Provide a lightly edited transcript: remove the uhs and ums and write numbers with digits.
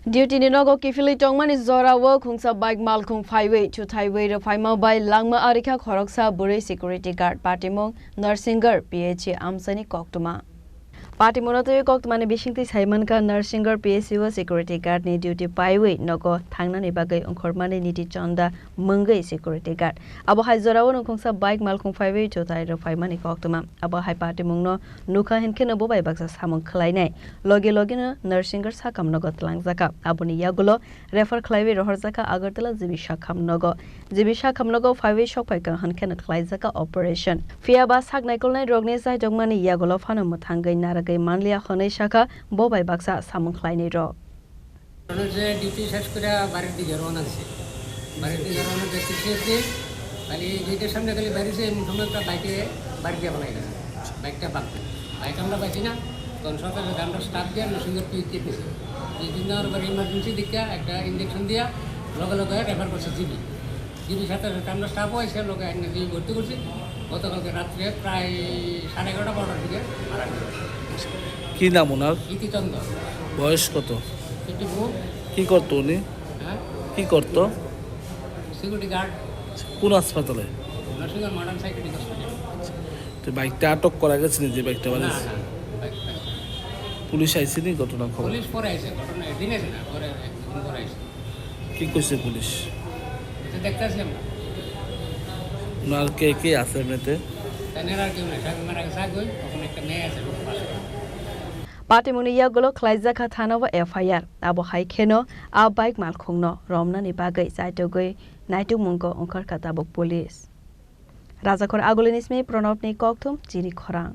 Duty ni Nogo Kiphilwi Tongmani Jorao Khungsa bike Malkhung Phaiwi Thutaiwi Rwphaima bai Langma Arikha Khoroksa Bwrwi security guard Patimung Narsinghar PH Amchaini Koktwma Patimung to Koktwmani Bishingti Simon ka Narsinghar PSU security guard ni duty Phaiwi Nogo thangnani bagai ongkhormani niti chonda mungai security guard abo hai Jorao no Khungsa bike Malkhung Phaiwi Thutaiwi Rwphaima ni Koktwma abo hai Patimung no nukha henke no bobai baksa samung khlainai loge no Narsinghar sakam nogo tlangjaka aboni yagulo refer Phaiwi rohorjaka agartala jibi shakham nogo Phaiwi shokpaika hanke no khlaijaka operation fiaba saknaikolnai rogni jai Tongmani yagulo phano muthangai naragai manlia khonai shakha bobai baksa samung khlainai ro যে duty শেষ করে বাড়ির দিকে রওনা দিছে দেখতেছি খালি গেটের সামনে খালি বেরিয়েছে মোটামুটি একটা বাড়ি দিয়ে বানাই গেছে বাইকটা বাইক আমরা পাইছি না তখন সরকার আমরা স্টাফ দিয়ে নরসিংহর পিএইচ চেপেছি যেদিন আমার বাড়ি ইমার্জেন্সি দিকে একটা ইঞ্জেকশন দিয়া লগে রেফার করছে জিবি সাথে আমরা স্টাফও এসে লোকে জিবি ভর্তি করছি গতকালকে রাত্রে প্রায় 11:30-12টার দিকে মারা গেছে। কি নাম ওনার? ইতিচন্দ্র। বয়স কত? 54। কি করতো উনি? হ্যাঁ কি করতো? Security guard. কোন হাসপাতালে? নার্সিংহার মডার্ন সাইকিয়াট্রিক হসপিটাল। তো বাইকটা আটক করা গেছে না যে বাইকটা বানিয়েছে? না পুলিশ আইছে নি ঘটনা খবর? পুলিশ পরে আইছে ঘটনা দিনে না পরে একদিন পরে আইছে। কি কইছে পুলিশ? এটা দেখতাছি আমরা। ওনার কে আছে এমনিতে? তানেরা কেউ না সাগর মারা গেছে আগে তখন একটা মেয়ে আছে লোক পাশে। Patimung yagulo khlaijaka thanawa FIR abo hai kheno a bike Malkhungno romnani bagai saitogoi naitumungko ongkhar katabok police Rajakhor agulinisme Pranobni Koktwma Chini Khorang